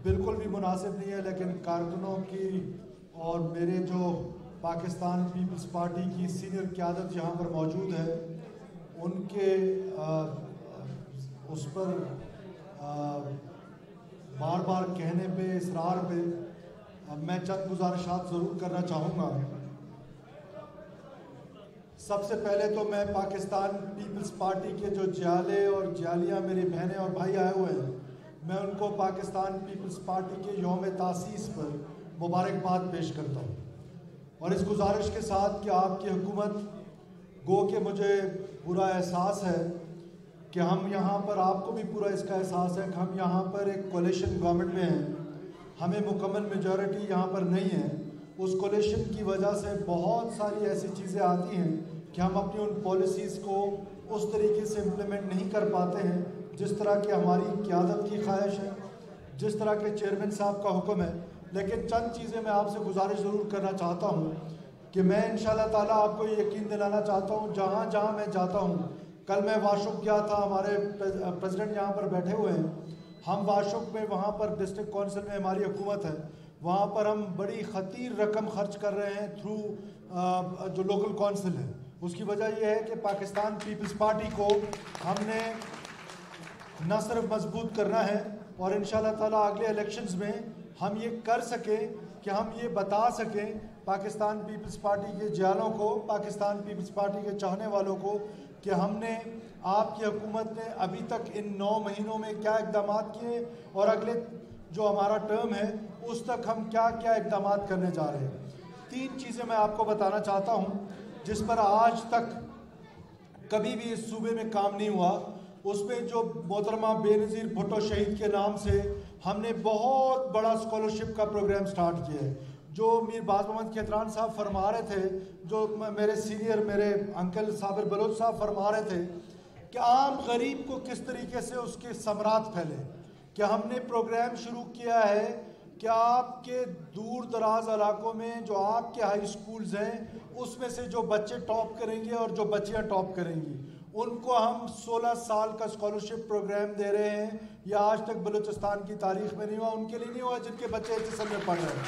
بالکل بھی مناسب نہیں ہے، لیکن کارکنوں کی اور میرے جو پاکستان پیپلز پارٹی کی سینئر قیادت یہاں پر موجود ہے ان کے اس پر بار بار کہنے پہ، اصرار پہ میں چند گزارشات ضرور کرنا چاہوں گا۔ سب سے پہلے تو میں پاکستان پیپلز پارٹی کے جو جیالے اور جیالیاں میری بہنیں اور بھائی آئے ہوئے ہیں، میں ان کو پاکستان پیپلز پارٹی کے یوم تاسیس پر مبارکباد پیش کرتا ہوں، اور اس گزارش کے ساتھ کہ آپ کی حکومت، گو کہ مجھے پورا احساس ہے کہ ہم یہاں پر، آپ کو بھی پورا اس کا احساس ہے کہ ہم یہاں پر ایک کولیشن گورنمنٹ میں ہیں، ہمیں مکمل میجورٹی یہاں پر نہیں ہے۔ اس کولیشن کی وجہ سے بہت ساری ایسی چیزیں آتی ہیں کہ ہم اپنی ان پالیسیز کو اس طریقے سے امپلیمنٹ نہیں کر پاتے ہیں جس طرح کہ ہماری قیادت کی خواہش ہے، جس طرح کے چیئرمین صاحب کا حکم ہے۔ لیکن چند چیزیں میں آپ سے گزارش ضرور کرنا چاہتا ہوں کہ میں انشاءاللہ تعالیٰ آپ کو یہ یقین دلانا چاہتا ہوں، جہاں جہاں میں جاتا ہوں، کل میں واشوق گیا تھا، ہمارے پریزیڈنٹ یہاں پر بیٹھے ہوئے ہیں، ہم واشوق میں وہاں پر ڈسٹرکٹ کونسل میں ہماری حکومت ہے، وہاں پر ہم بڑی خطیر رقم خرچ کر رہے ہیں تھرو جو لوکل کونسل ہے۔ اس کی وجہ یہ ہے کہ پاکستان پیپلز پارٹی کو ہم نے نہ صرف مضبوط کرنا ہے، اور انشاءاللہ تعالیٰ اگلے الیکشنز میں ہم یہ کر سکیں کہ ہم یہ بتا سکیں پاکستان پیپلز پارٹی کے جیالوں کو، پاکستان پیپلز پارٹی کے چاہنے والوں کو، کہ ہم نے، آپ کی حکومت نے ابھی تک ان 9 مہینوں میں کیا اقدامات کیے، اور اگلے جو ہمارا ٹرم ہے اس تک ہم کیا کیا اقدامات کرنے جا رہے ہیں۔ 3 چیزیں میں آپ کو بتانا چاہتا ہوں جس پر آج تک کبھی بھی اس صوبے میں کام نہیں ہوا۔ اس میں جو محترمہ بے نظیر بھٹو شہید کے نام سے ہم نے بہت بڑا اسکالرشپ کا پروگرام سٹارٹ کیا ہے، جو میر باز محمد کھیتران صاحب فرما رہے تھے، جو میرے سینئر میرے انکل صابر بلوچ صاحب فرما رہے تھے کہ عام غریب کو کس طریقے سے اس کے ثمرات پھیلے، کہ ہم نے پروگرام شروع کیا ہے کہ آپ کے دور دراز علاقوں میں جو آپ کے ہائی سکولز ہیں اس میں سے جو بچے ٹاپ کریں گے اور جو بچیاں ٹاپ کریں گی ان کو ہم 16 سال کا اسکالرشپ پروگرام دے رہے ہیں۔ یہ آج تک بلوچستان کی تاریخ میں نہیں ہوا، ان کے لیے نہیں ہوا جن کے بچے ایچ میں پڑھ رہے ہیں،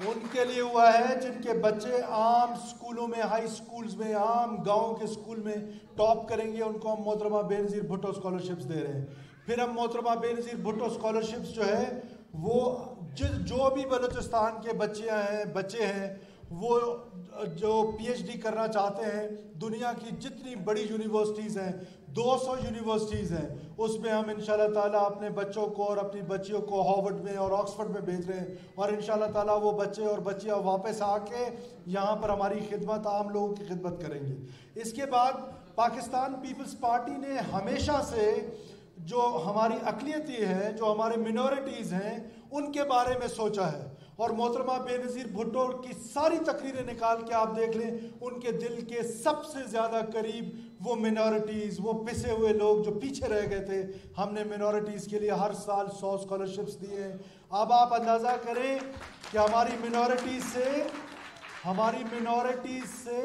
ان کے لیے ہوا ہے جن کے بچے عام سکولوں میں، ہائی سکولز میں، عام گاؤں کے سکول میں ٹاپ کریں گے، ان کو ہم محترمہ بے نظیر بھٹو اسکالرشپس دے رہے ہیں۔ پھر ہم محترمہ بے نظیر بھٹو اسکالرشپس جو ہے وہ جو بھی بلوچستان کے بچے ہیں وہ جو پی ایچ ڈی کرنا چاہتے ہیں، دنیا کی جتنی بڑی یونیورسٹیز ہیں، 200 یونیورسٹیز ہیں، اس میں ہم انشاءاللہ تعالیٰ اپنے بچوں کو اور اپنی بچیوں کو ہارورڈ میں اور آکسفورڈ میں بھیج رہے ہیں، اور انشاءاللہ تعالیٰ وہ بچے اور بچیاں واپس آ کے یہاں پر ہماری خدمت، عام لوگوں کی خدمت کریں گے۔ اس کے بعد پاکستان پیپلز پارٹی نے ہمیشہ سے جو ہماری اقلیتی ہے، جو ہمارے منورٹیز ہیں، ان کے بارے میں سوچا ہے، اور محترمہ بے نظیر بھٹو کی ساری تقریریں نکال کے آپ دیکھ لیں، ان کے دل کے سب سے زیادہ قریب وہ منورٹیز، وہ پسے ہوئے لوگ جو پیچھے رہ گئے تھے۔ ہم نے منورٹیز کے لیے ہر سال 100 اسکالرشپس دیے ہیں۔ اب آپ اندازہ کریں کہ ہماری منورٹیز سے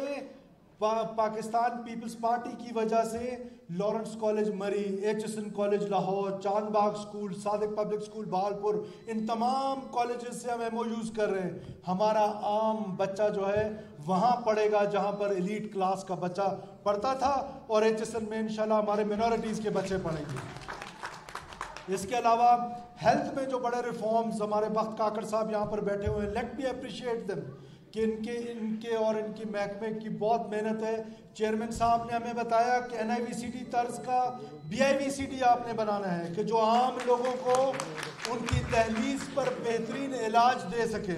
پاکستان پیپلز پارٹی کی وجہ سے Lawrence college Murree, H S N college Lahore, Chand Bagh school, Sadiq public school Bahawalpur, ان تمام کالجز سے ہم ایم او یوز کر رہے ہیں۔ ہمارا عام بچہ جو ہے وہاں پڑھے گا جہاں پر ایلیٹ کلاس کا بچہ پڑھتا تھا، اور ایچ ایس این میں انشاءاللہ ہمارے منورٹیز کے بچے پڑھیں گے۔ اس کے علاوہ ہیلتھ میں جو بڑے ریفارمز، ہمارے بخت کاکڑ صاحب یہاں پر بیٹھے ہوئے ہیں، لیٹ می اپریشیٹ دیم، کہ ان کے اور ان کی محکمے کی بہت محنت ہے۔ چیئرمین صاحب نے ہمیں بتایا کہ این آئی وی سی ڈی طرز کا be I we C D آپ نے بنانا ہے، کہ جو عام لوگوں کو ان کی دہلیز پر بہترین علاج دے سکے۔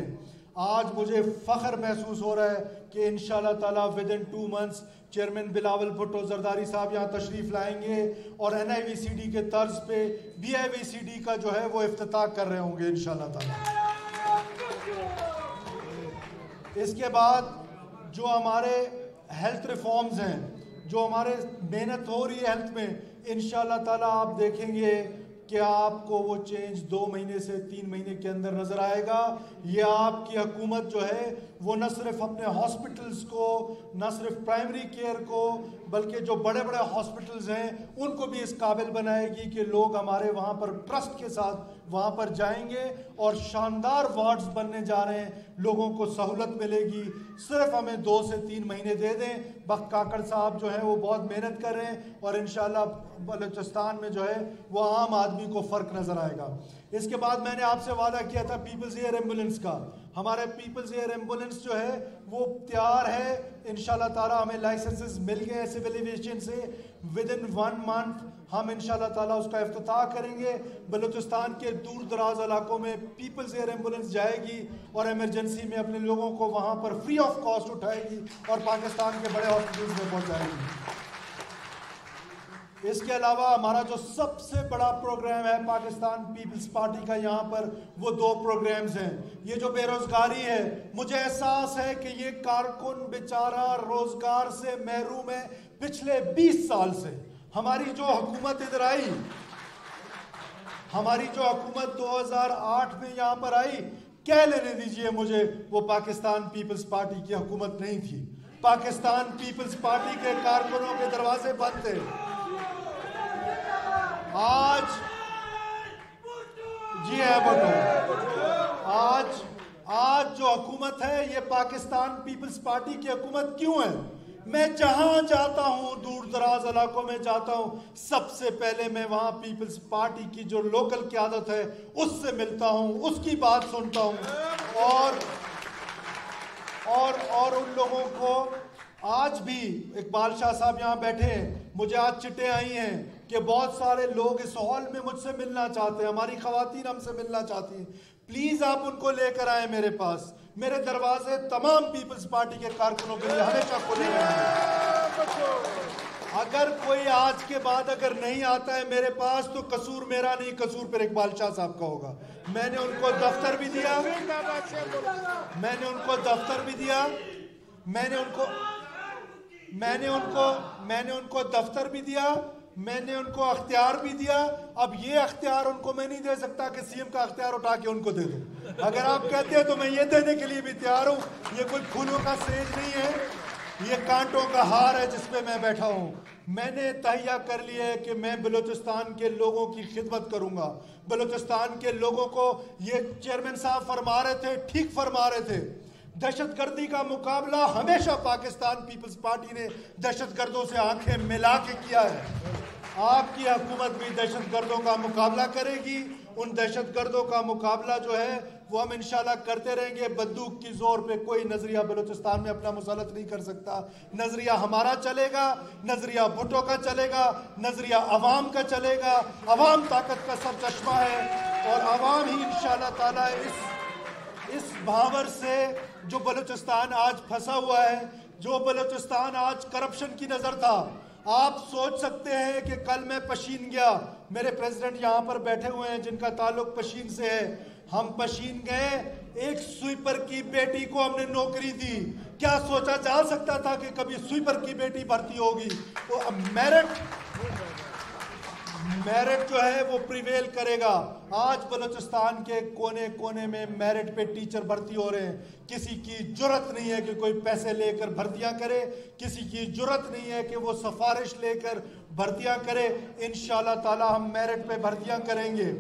آج مجھے فخر محسوس ہو رہا ہے کہ انشاءاللہ تعالیٰ ودن 2 months چیئرمین بلاول بھٹو زرداری صاحب یہاں تشریف لائیں گے، اور این آئی وی سی ڈی کے طرز پہ be I we C D کا جو ہے وہ افتتاح کر رہے ہوں گے انشاءاللہ تعالیٰ۔ اس کے بعد جو ہمارے ہیلتھ ریفارمز ہیں، جو ہمارے محنت ہو رہی ہے ہیلتھ میں، انشاءاللہ تعالیٰ آپ دیکھیں گے کہ آپ کو وہ چینج 2 مہینے سے 3 مہینے کے اندر نظر آئے گا۔ یہ آپ کی حکومت جو ہے وہ نہ صرف اپنے ہاسپٹلز کو، نہ صرف پرائمری کیئر کو، بلکہ جو بڑے بڑے ہاسپٹلز ہیں ان کو بھی اس قابل بنائے گی کہ لوگ ہمارے وہاں پر ٹرسٹ کے ساتھ وہاں پر جائیں گے، اور شاندار وارڈز بننے جا رہے ہیں، لوگوں کو سہولت ملے گی۔ صرف ہمیں 2 سے 3 مہینے دے دیں۔ بخت کاکڑ صاحب جو ہیں وہ بہت محنت کر رہے ہیں، اور انشاءاللہ بلوچستان میں جو ہے وہ عام آدمی کو فرق نظر آئے گا۔ اس کے بعد میں نے آپ سے وعدہ کیا تھا پیپلز ایئر ایمبولنس کا۔ ہمارے پیپلز ایئر ایمبولنس جو ہے وہ تیار ہے، انشاءاللہ تعالی ہمیں لائسنسز مل گئے ہیں سول ایویشن سے۔ ودن 1 منتھ ہم انشاءاللہ تعالیٰ اس کا افتتاح کریں گے۔ بلوچستان کے دور دراز علاقوں میں پیپلز ایئر ایمبولنس جائے گی اور ایمرجنسی میں اپنے لوگوں کو وہاں پر فری آف کاسٹ اٹھائے گی اور پاکستان کے بڑے ہاسپٹلز میں پہنچائے گی۔ اس کے علاوہ ہمارا جو سب سے بڑا پروگرام ہے پاکستان پیپلز پارٹی کا یہاں پر، وہ 2 پروگرامز ہیں۔ یہ جو بے روزگاری ہے، مجھے احساس ہے کہ یہ کارکن بیچارہ روزگار سے محروم ہے پچھلے 20 سال سے۔ ہماری جو حکومت ادھر آئی، ہماری جو حکومت 2008 میں یہاں پر آئی، کہہ لینے دیجئے مجھے، وہ پاکستان پیپلز پارٹی کی حکومت نہیں تھی۔ پاکستان پیپلز پارٹی کے کارکنوں کے دروازے بند تھے۔ آج جی ہے بھٹو، آج جو حکومت ہے یہ پاکستان پیپلز پارٹی کی حکومت کیوں ہے؟ میں جہاں جاتا ہوں، دور دراز علاقوں میں جاتا ہوں، سب سے پہلے میں وہاں پیپلز پارٹی کی جو لوکل قیادت ہے اس سے ملتا ہوں، اس کی بات سنتا ہوں، اور ان لوگوں کو آج بھی، اقبال شاہ صاحب یہاں بیٹھے ہیں، مجھے آج چٹیں آئی ہیں کہ بہت سارے لوگ اس ہال میں مجھ سے ملنا چاہتے ہیں، ہماری خواتین ہم سے ملنا چاہتی ہیں، پلیز آپ ان کو لے کر آئیں میرے پاس۔ میرے دروازے تمام پیپلز پارٹی کے کارکنوں کے لیے ہمیشہ کھلے رہیں گے۔ اگر کوئی آج کے بعد اگر نہیں آتا ہے میرے پاس تو قصور میرا نہیں، قصور پھر اقبال شاہ صاحب کا ہوگا۔ میں نے ان کو دفتر بھی دیا، میں نے ان کو دفتر بھی دیا، میں نے ان کو دفتر بھی دیا، میں نے ان کو اختیار بھی دیا۔ اب یہ اختیار ان کو میں نہیں دے سکتا کہ سی ایم کا اختیار اٹھا کے ان کو دے دوں۔ اگر آپ کہتے ہیں تو میں یہ دینے کے لیے بھی تیار ہوں۔ یہ کوئی پھولوں کا سیج نہیں ہے، یہ کانٹوں کا ہار ہے جس پہ میں بیٹھا ہوں۔ میں نے تہیہ کر لیا ہے کہ میں بلوچستان کے لوگوں کی خدمت کروں گا۔ بلوچستان کے لوگوں کو، یہ چیئرمین صاحب فرما رہے تھے، ٹھیک فرما رہے تھے، دہشت گردی کا مقابلہ ہمیشہ پاکستان پیپلز پارٹی نے دہشت گردوں سے آنکھیں ملا کے کیا ہے۔ آپ کی حکومت بھی دہشت گردوں کا مقابلہ کرے گی۔ ان دہشت گردوں کا مقابلہ جو ہے وہ ہم انشاءاللہ کرتے رہیں گے۔ بندوق کی زور پہ کوئی نظریہ بلوچستان میں اپنا مسلط نہیں کر سکتا۔ نظریہ ہمارا چلے گا، نظریہ بھٹو کا چلے گا، نظریہ عوام کا چلے گا۔ عوام طاقت کا سب چشمہ ہے، اور عوام ہی انشاءاللہ تعالیٰ اس بھاور سے جو بلوچستان آج پھنسا ہوا ہے، جو بلوچستان آج کرپشن کی نظر تھا، آپ سوچ سکتے ہیں کہ کل میں پشین گیا، میرے پریزیڈنٹ یہاں پر بیٹھے ہوئے ہیں جن کا تعلق پشین سے ہے، ہم پشین گئے، ایک سویپر کی بیٹی کو ہم نے نوکری دی۔ کیا سوچا جا سکتا تھا کہ کبھی سویپر کی بیٹی بھرتی ہوگی؟ تو اب میرٹ جو ہے وہ پریویل کرے گا۔ آج بلوچستان کے کونے کونے میں میرٹ پہ ٹیچر بھرتی ہو رہے ہیں۔ کسی کی جرت نہیں ہے کہ کوئی پیسے لے کر بھرتیاں کرے، کسی کی جرت نہیں ہے کہ وہ سفارش لے کر بھرتیاں کرے۔ انشاءاللہ تعالی ہم میرٹ پہ بھرتیاں کریں گے۔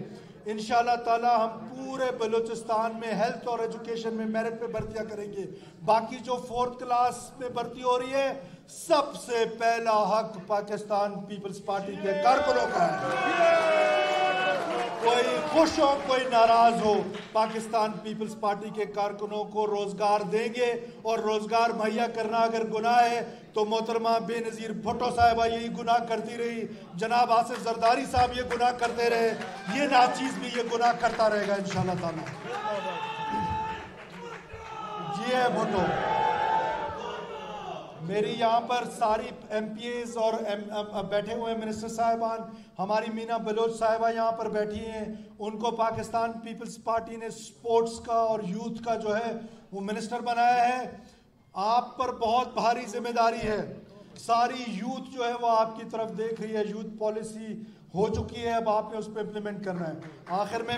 انشاءاللہ تعالی ہم پورے بلوچستان میں ہیلتھ اور ایجوکیشن میں میرٹ پہ بھرتیاں کریں گے۔ باقی جو 4th کلاس میں بھرتی ہو رہی ہے، سب سے پہلا حق پاکستان پیپلز پارٹی کے کارکنوں کا ہے۔ کوئی خوش ہو کوئی ناراض ہو، پاکستان پیپلز پارٹی کے کارکنوں کو روزگار دیں گے، اور روزگار مہیا کرنا اگر گناہ ہے تو محترمہ بے نظیر بھٹو صاحبہ یہی گناہ کرتی رہی، جناب آصف زرداری صاحب یہ گناہ کرتے رہے، یہ ناچیز بھی یہ گناہ کرتا رہے گا انشاءاللہ تعالی۔ جی ہے بھٹو، میری یہاں پر ساری ایم پی ایز اور بیٹھے ہوئے منسٹر صاحبان، ہماری مینا بلوچ صاحبہ یہاں پر بیٹھی ہیں، ان کو پاکستان پیپلز پارٹی نے سپورٹس کا اور یوتھ کا جو ہے وہ منسٹر بنایا ہے۔ آپ پر بہت بھاری ذمہ داری ہے، ساری یوتھ جو ہے وہ آپ کی طرف دیکھ رہی ہے، یوتھ پالیسی ہو چکی ہے، اب آپ نے اس پہ امپلیمنٹ کرنا ہے۔ آخر میں